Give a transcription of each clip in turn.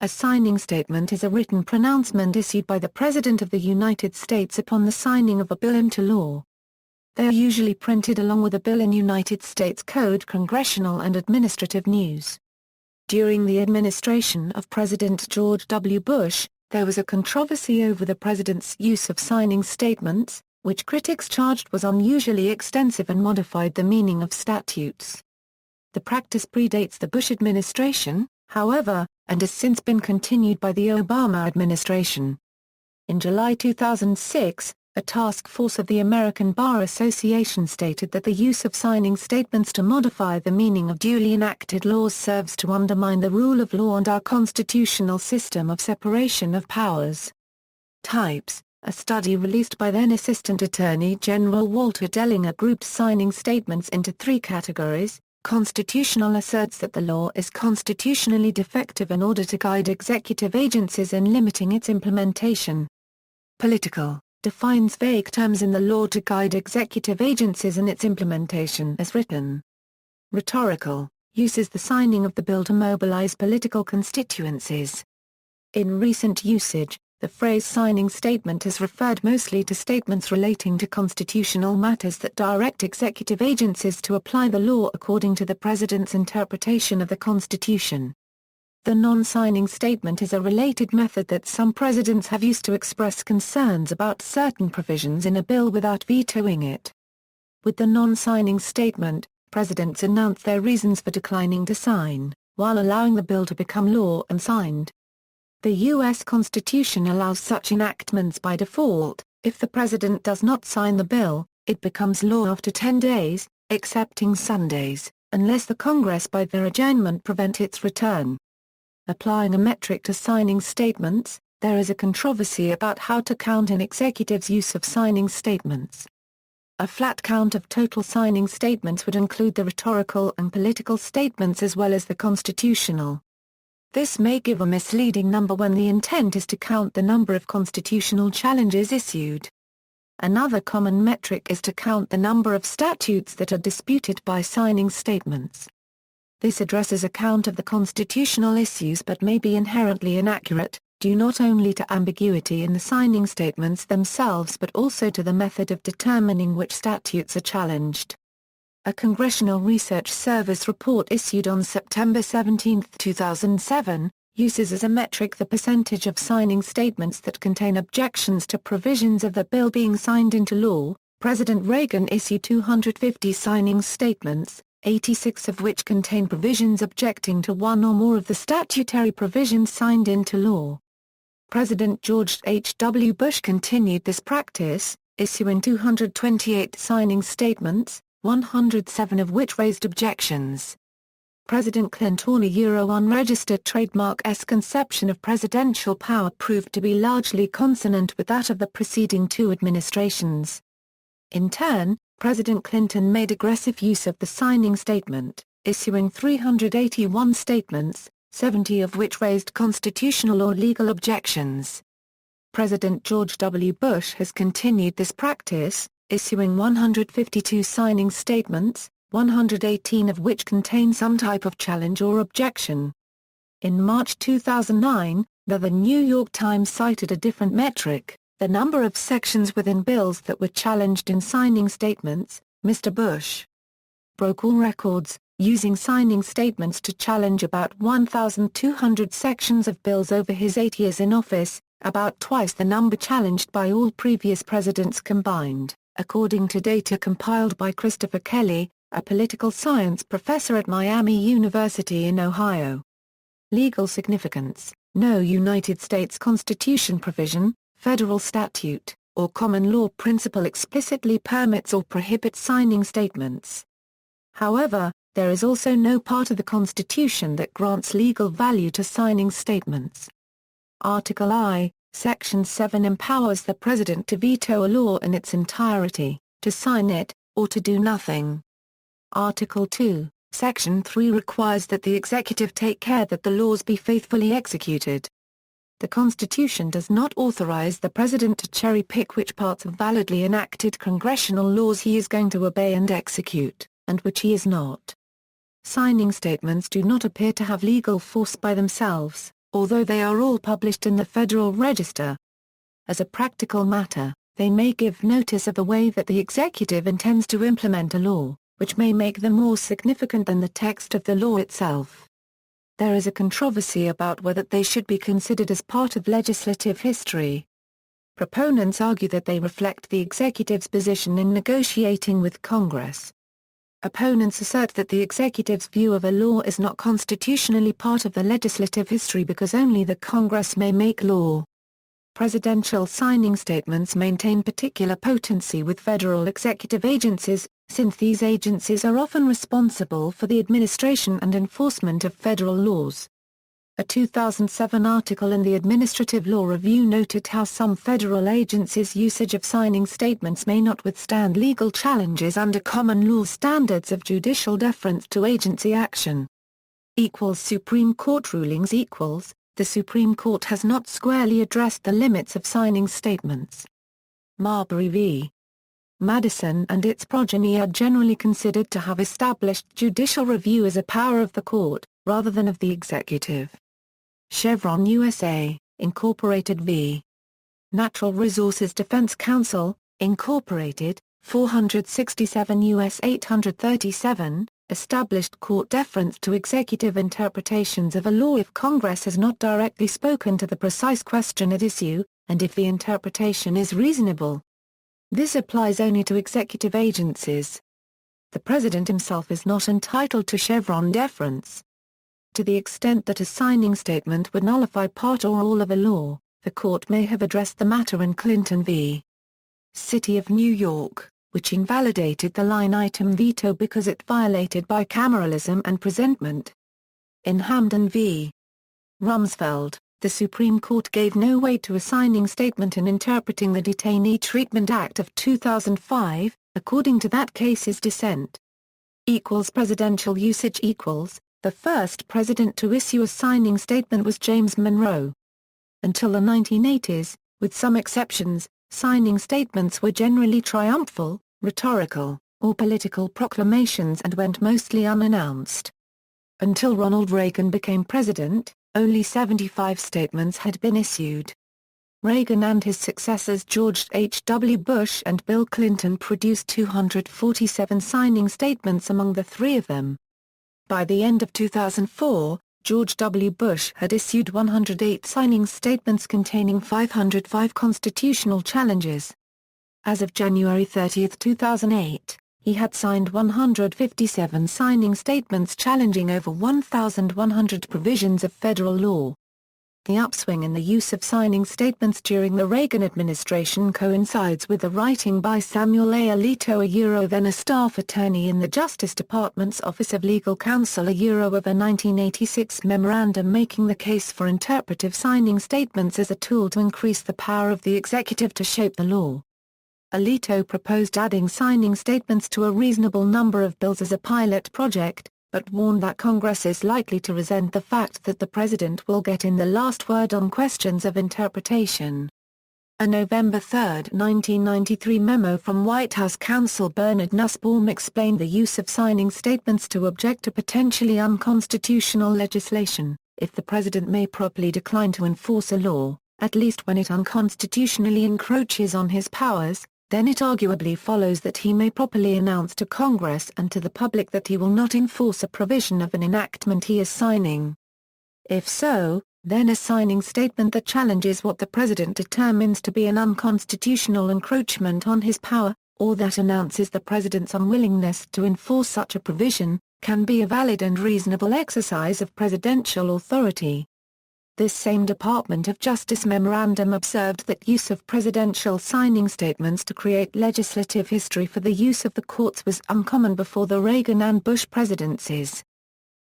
A signing statement is a written pronouncement issued by the President of the United States upon the signing of a bill into law. They are usually printed along with a bill in United States Code, Congressional and Administrative News. During the administration of President George W. Bush, there was a controversy over the president's use of signing statements, which critics charged was unusually extensive and modified the meaning of statutes. The practice predates the Bush administration, however, and has since been continued by the Obama administration. In July 2006, a task force of the American Bar Association stated that the use of signing statements to modify the meaning of duly enacted laws serves to undermine the rule of law and our constitutional system of separation of powers. Types. A study released by then Assistant Attorney General Walter Dellinger grouped signing statements into three categories. Constitutional asserts that the law is constitutionally defective in order to guide executive agencies in limiting its implementation. Political defines vague terms in the law to guide executive agencies in its implementation as written. Rhetorical uses the signing of the bill to mobilize political constituencies. In recent usage, the phrase signing statement has referred mostly to statements relating to constitutional matters that direct executive agencies to apply the law according to the President's interpretation of the Constitution. The non-signing statement is a related method that some presidents have used to express concerns about certain provisions in a bill without vetoing it. With the non-signing statement, presidents announce their reasons for declining to sign, while allowing the bill to become law and signed. The U.S. Constitution allows such enactments by default. If the president does not sign the bill, it becomes law after 10 days, excepting Sundays, unless the Congress by their adjournment prevent its return. Applying a metric to signing statements, there is a controversy about how to count an executive's use of signing statements. A flat count of total signing statements would include the rhetorical and political statements as well as the constitutional. This may give a misleading number when the intent is to count the number of constitutional challenges issued. Another common metric is to count the number of statutes that are disputed by signing statements. This addresses a count of the constitutional issues but may be inherently inaccurate, due not only to ambiguity in the signing statements themselves but also to the method of determining which statutes are challenged. A Congressional Research Service report issued on September 17, 2007, uses as a metric the percentage of signing statements that contain objections to provisions of the bill being signed into law. President Reagan issued 250 signing statements, 86 of which contain provisions objecting to one or more of the statutory provisions signed into law. President George H. W. Bush continued this practice, issuing 228 signing statements, 107 of which raised objections. President Clinton's unregistered trademark's conception of presidential power proved to be largely consonant with that of the preceding two administrations. In turn, President Clinton made aggressive use of the signing statement, issuing 381 statements, 70 of which raised constitutional or legal objections. President George W. Bush has continued this practice, issuing 152 signing statements, 118 of which contain some type of challenge or objection. In March 2009, The New York Times cited a different metric, the number of sections within bills that were challenged in signing statements. Mr. Bush broke all records, using signing statements to challenge about 1,200 sections of bills over his 8 years in office, about twice the number challenged by all previous presidents combined, according to data compiled by Christopher Kelly, a political science professor at Miami University in Ohio. Legal significance: no United States Constitution provision, federal statute, or common law principle explicitly permits or prohibits signing statements. However, there is also no part of the Constitution that grants legal value to signing statements. Article I, Section 7 empowers the President to veto a law in its entirety, to sign it, or to do nothing. Article 2, Section 3 requires that the executive take care that the laws be faithfully executed. The Constitution does not authorize the President to cherry-pick which parts of validly enacted congressional laws he is going to obey and execute, and which he is not. Signing statements do not appear to have legal force by themselves, although they are all published in the Federal Register. As a practical matter, they may give notice of the way that the executive intends to implement a law, which may make them more significant than the text of the law itself. There is a controversy about whether they should be considered as part of legislative history. Proponents argue that they reflect the executive's position in negotiating with Congress. Opponents assert that the executive's view of a law is not constitutionally part of the legislative history because only the Congress may make law. Presidential signing statements maintain particular potency with federal executive agencies, since these agencies are often responsible for the administration and enforcement of federal laws. A 2007 article in the Administrative Law Review noted how some federal agencies' usage of signing statements may not withstand legal challenges under common law standards of judicial deference to agency action. Supreme Court rulings The Supreme Court has not squarely addressed the limits of signing statements. Marbury v. Madison and its progeny are generally considered to have established judicial review as a power of the court, rather than of the executive. Chevron USA, Incorporated v. Natural Resources Defense Council, Incorporated, 467 U.S. 837, established court deference to executive interpretations of a law if Congress has not directly spoken to the precise question at issue, and if the interpretation is reasonable. This applies only to executive agencies. The President himself is not entitled to Chevron deference. To the extent that a signing statement would nullify part or all of a law, the court may have addressed the matter in Clinton v. City of New York, which invalidated the line-item veto because it violated bicameralism and presentment. In Hamdan v. Rumsfeld, the Supreme Court gave no weight to a signing statement in interpreting the Detainee Treatment Act of 2005, according to that case's dissent. Presidential usage The first president to issue a signing statement was James Monroe. Until the 1980s, with some exceptions, signing statements were generally triumphal, rhetorical, or political proclamations and went mostly unannounced. Until Ronald Reagan became president, only 75 statements had been issued. Reagan and his successors George H. W. Bush and Bill Clinton produced 247 signing statements among the three of them. By the end of 2004, George W. Bush had issued 108 signing statements containing 505 constitutional challenges. As of January 30, 2008, he had signed 157 signing statements challenging over 1,100 provisions of federal law. The upswing in the use of signing statements during the Reagan administration coincides with the writing by Samuel A. Alito then a staff attorney in the Justice Department's Office of Legal Counsel of a 1986 memorandum making the case for interpretive signing statements as a tool to increase the power of the executive to shape the law. Alito proposed adding signing statements to a reasonable number of bills as a pilot project, but warned that Congress is likely to resent the fact that the president will get in the last word on questions of interpretation. A November 3, 1993 memo from White House counsel Bernard Nussbaum explained the use of signing statements to object to potentially unconstitutional legislation, if the president may properly decline to enforce a law, at least when it unconstitutionally encroaches on his powers, then it arguably follows that he may properly announce to Congress and to the public that he will not enforce a provision of an enactment he is signing. If so, then a signing statement that challenges what the president determines to be an unconstitutional encroachment on his power, or that announces the president's unwillingness to enforce such a provision, can be a valid and reasonable exercise of presidential authority. This same Department of Justice memorandum observed that use of presidential signing statements to create legislative history for the use of the courts was uncommon before the Reagan and Bush presidencies.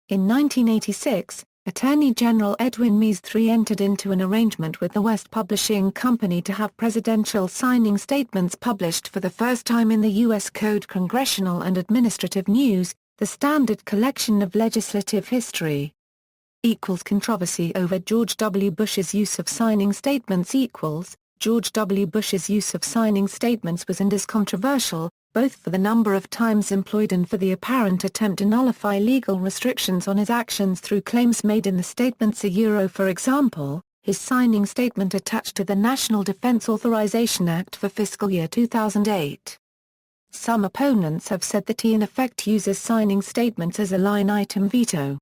In 1986, Attorney General Edwin Meese III entered into an arrangement with the West Publishing Company to have presidential signing statements published for the first time in the U.S. Code Congressional and Administrative News, the standard collection of legislative history. Controversy over George W. Bush's use of signing statements. George W. Bush's use of signing statements was and is controversial, both for the number of times employed and for the apparent attempt to nullify legal restrictions on his actions through claims made in the statements. For example, his signing statement attached to the National Defense Authorization Act for fiscal year 2008. Some opponents have said that he in effect uses signing statements as a line-item veto.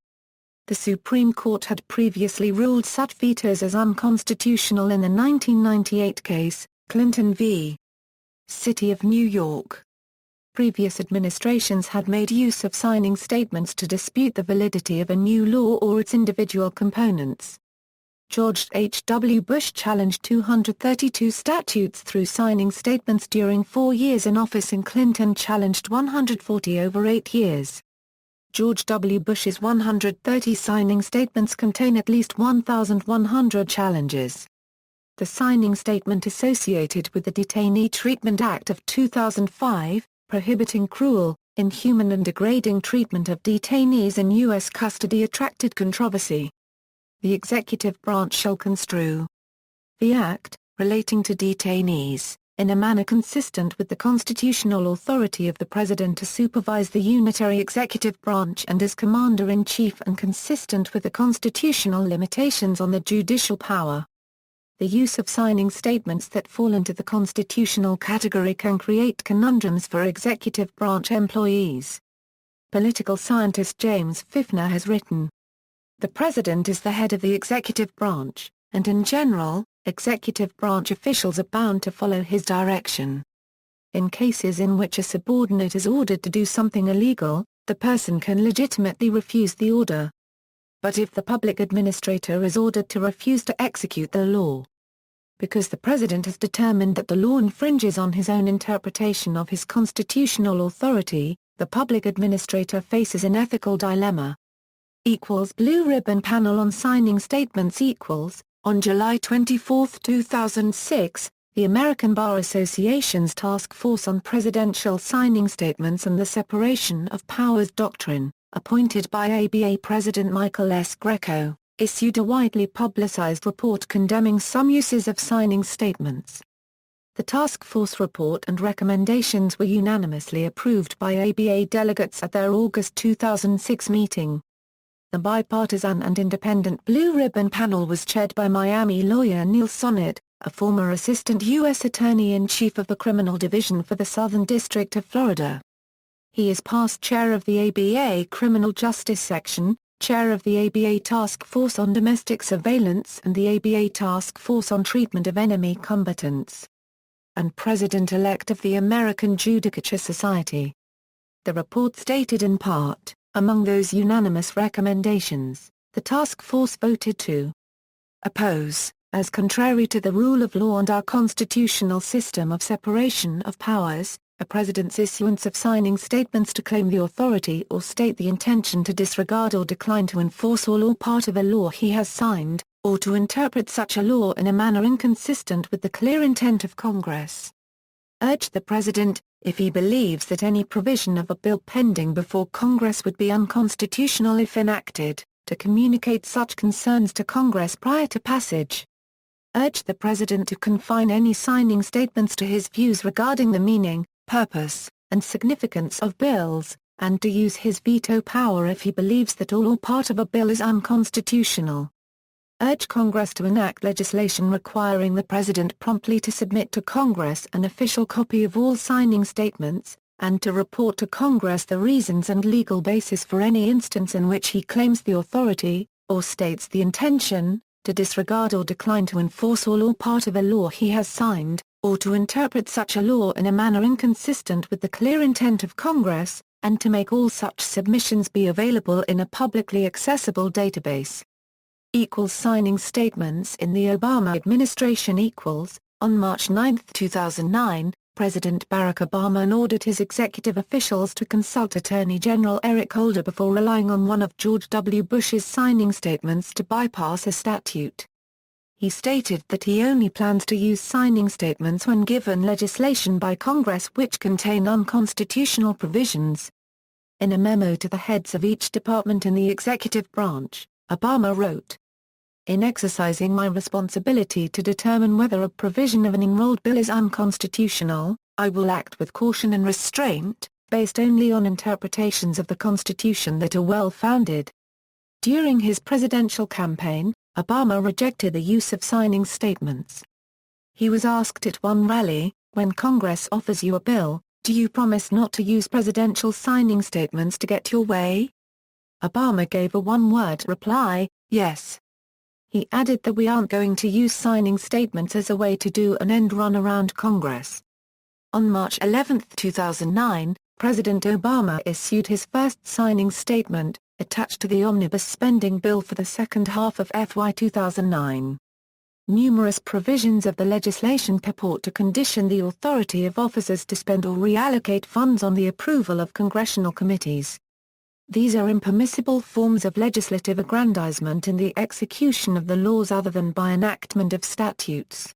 The Supreme Court had previously ruled such vetoes as unconstitutional in the 1998 case, Clinton v. City of New York. Previous administrations had made use of signing statements to dispute the validity of a new law or its individual components. George H. W. Bush challenged 232 statutes through signing statements during 4 years in office, and Clinton challenged 140 over 8 years. George W. Bush's 130 signing statements contain at least 1,100 challenges. The signing statement associated with the Detainee Treatment Act of 2005, prohibiting cruel, inhuman and degrading treatment of detainees in U.S. custody, attracted controversy. The executive branch shall construe the act, relating to detainees, in a manner consistent with the constitutional authority of the President to supervise the unitary executive branch and as Commander-in-Chief, and consistent with the constitutional limitations on the judicial power. The use of signing statements that fall into the constitutional category can create conundrums for executive branch employees. Political scientist James Fifner has written, "The President is the head of the executive branch, and in general, executive branch officials are bound to follow his direction. In cases in which a subordinate is ordered to do something illegal, the person can legitimately refuse the order. But if the public administrator is ordered to refuse to execute the law, because the President has determined that the law infringes on his own interpretation of his constitutional authority, the public administrator faces an ethical dilemma." Blue Ribbon Panel on Signing Statements. On July 24, 2006, the American Bar Association's Task Force on Presidential Signing Statements and the Separation of Powers Doctrine, appointed by ABA President Michael S. Greco, issued a widely publicized report condemning some uses of signing statements. The task force report and recommendations were unanimously approved by ABA delegates at their August 2006 meeting. The bipartisan and independent Blue Ribbon Panel was chaired by Miami lawyer Neil Sonnett, a former Assistant U.S. Attorney-in-Chief of the Criminal Division for the Southern District of Florida. He is past chair of the ABA Criminal Justice Section, chair of the ABA Task Force on Domestic Surveillance and the ABA Task Force on Treatment of Enemy Combatants, and president-elect of the American Judicature Society. The report stated in part, among those unanimous recommendations, the task force voted to oppose, as contrary to the rule of law and our constitutional system of separation of powers, a president's issuance of signing statements to claim the authority or state the intention to disregard or decline to enforce all or part of a law he has signed, or to interpret such a law in a manner inconsistent with the clear intent of Congress. Urge the President, if he believes that any provision of a bill pending before Congress would be unconstitutional if enacted, to communicate such concerns to Congress prior to passage. Urge the President to confine any signing statements to his views regarding the meaning, purpose, and significance of bills, and to use his veto power if he believes that all or part of a bill is unconstitutional. Urge Congress to enact legislation requiring the President promptly to submit to Congress an official copy of all signing statements, and to report to Congress the reasons and legal basis for any instance in which he claims the authority, or states the intention, to disregard or decline to enforce all or part of a law he has signed, or to interpret such a law in a manner inconsistent with the clear intent of Congress, and to make all such submissions be available in a publicly accessible database. Signing statements in the Obama administration. On March 9, 2009, President Barack Obama ordered his executive officials to consult Attorney General Eric Holder before relying on one of George W. Bush's signing statements to bypass a statute. He stated that he only plans to use signing statements when given legislation by Congress which contain unconstitutional provisions. In a memo to the heads of each department in the executive branch, Obama wrote, "In exercising my responsibility to determine whether a provision of an enrolled bill is unconstitutional, I will act with caution and restraint, based only on interpretations of the Constitution that are well-founded. During his presidential campaign, Obama rejected the use of signing statements. He was asked at one rally, "When Congress offers you a bill, do you promise not to use presidential signing statements to get your way?" Obama gave a one-word reply, "Yes." He added that "We aren't going to use signing statements as a way to do an end run around Congress." On March 11, 2009, President Obama issued his first signing statement, attached to the omnibus spending bill for the second half of FY 2009. Numerous provisions of the legislation purport to condition the authority of officers to spend or reallocate funds on the approval of congressional committees. These are impermissible forms of legislative aggrandizement in the execution of the laws other than by enactment of statutes.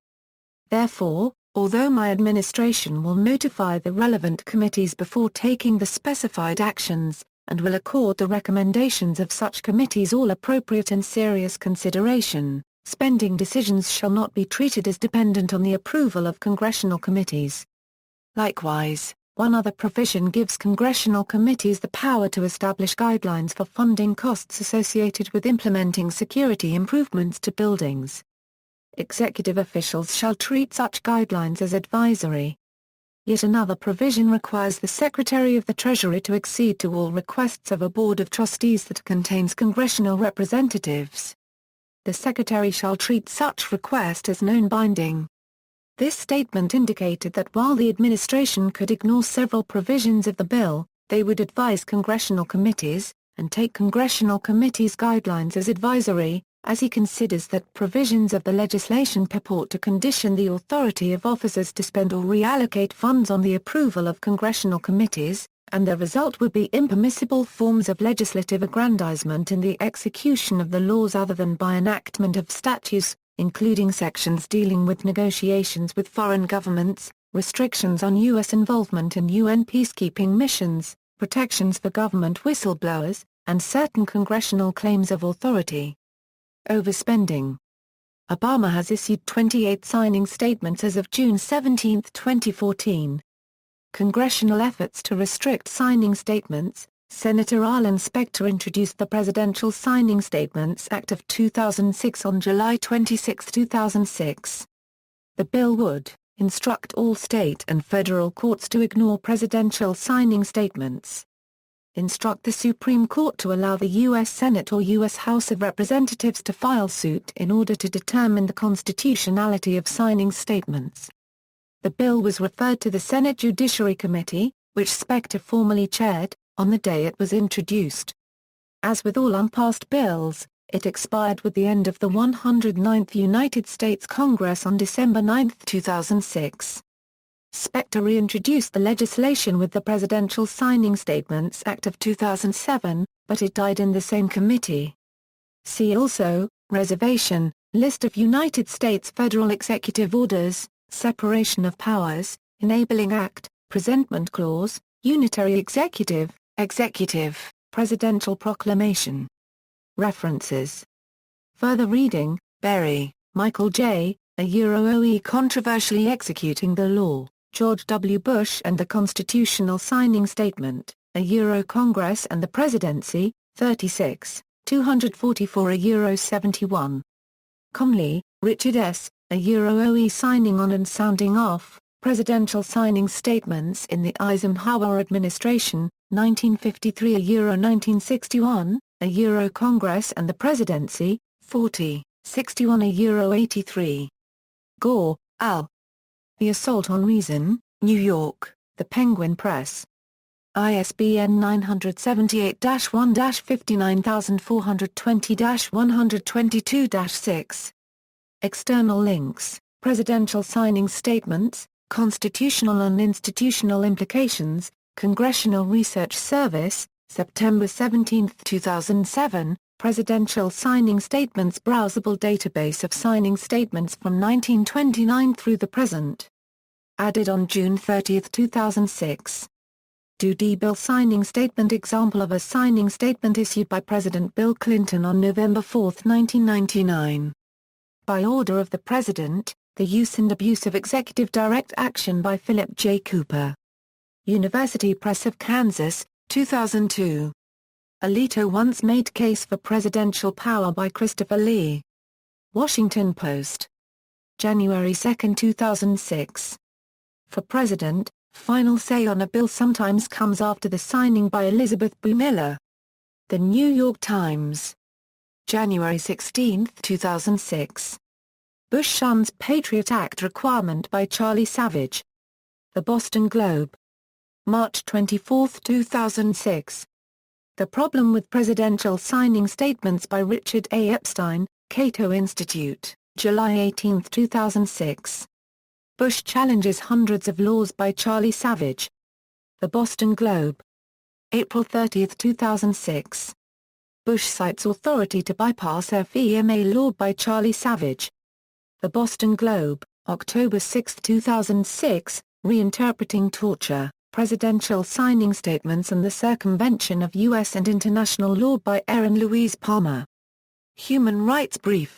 Therefore, although my administration will notify the relevant committees before taking the specified actions, and will accord the recommendations of such committees all appropriate and serious consideration, spending decisions shall not be treated as dependent on the approval of congressional committees. Likewise, one other provision gives congressional committees the power to establish guidelines for funding costs associated with implementing security improvements to buildings. Executive officials shall treat such guidelines as advisory. Yet another provision requires the Secretary of the Treasury to accede to all requests of a Board of Trustees that contains congressional representatives. The Secretary shall treat such request as non-binding. This statement indicated that while the administration could ignore several provisions of the bill, they would advise congressional committees, and take congressional committees' guidelines as advisory, as he considers that provisions of the legislation purport to condition the authority of officers to spend or reallocate funds on the approval of congressional committees, and the result would be impermissible forms of legislative aggrandizement in the execution of the laws other than by enactment of statutes, including sections dealing with negotiations with foreign governments, restrictions on U.S. involvement in UN peacekeeping missions, protections for government whistleblowers, and certain congressional claims of authority. Overspending. Obama has issued 28 signing statements as of June 17, 2014. Congressional efforts to restrict signing statements. Senator Arlen Specter introduced the Presidential Signing Statements Act of 2006 on July 26, 2006. The bill would instruct all state and federal courts to ignore presidential signing statements. Instruct the Supreme Court to allow the U.S. Senate or U.S. House of Representatives to file suit in order to determine the constitutionality of signing statements. The bill was referred to the Senate Judiciary Committee, which Specter formally chaired, on the day it was introduced. As with all unpassed bills, it expired with the end of the 109th United States Congress on December 9, 2006. Specter reintroduced the legislation with the Presidential Signing Statements Act of 2007, but it died in the same committee. See also, Reservation, List of United States Federal Executive Orders, Separation of Powers, Enabling Act, Presentment Clause, Unitary Executive, Presidential Proclamation. References. Further reading, Berry, Michael J., OE Controversially Executing the Law, George W. Bush and the Constitutional Signing Statement, Congress and the Presidency, 36, 244 71. Comley, Richard S., OE Signing On and Sounding Off, Presidential Signing Statements in the Eisenhower Administration, 1953 1961, Congress and the Presidency, 40, 61 83. Gore, Al. The Assault on Reason, New York, The Penguin Press. ISBN 978-1-59420-122-6. External links, Presidential Signing Statements, Constitutional and Institutional Implications, Congressional Research Service, September 17, 2007, Presidential Signing Statements Browsable Database of Signing Statements from 1929 through the present. Added on June 30, 2006. Duly Bill Signing Statement Example of a signing statement issued by President Bill Clinton on November 4, 1999. By order of the President, The Use and Abuse of Executive Direct Action by Philip J. Cooper. University Press of Kansas, 2002. Alito Once Made Case for Presidential Power by Christopher Lee. Washington Post. January 2, 2006. For President, final say on a bill sometimes comes after the signing by Elizabeth B. Miller. The New York Times. January 16, 2006. Bush shuns Patriot Act requirement by Charlie Savage. The Boston Globe. March 24, 2006. The Problem with Presidential Signing Statements by Richard A. Epstein, Cato Institute, July 18, 2006. Bush challenges hundreds of laws by Charlie Savage. The Boston Globe. April 30, 2006. Bush cites authority to bypass FEMA law by Charlie Savage. The Boston Globe, October 6, 2006, Reinterpreting Torture, Presidential Signing Statements and the Circumvention of U.S. and International Law by Erin Louise Palmer. Human Rights Brief.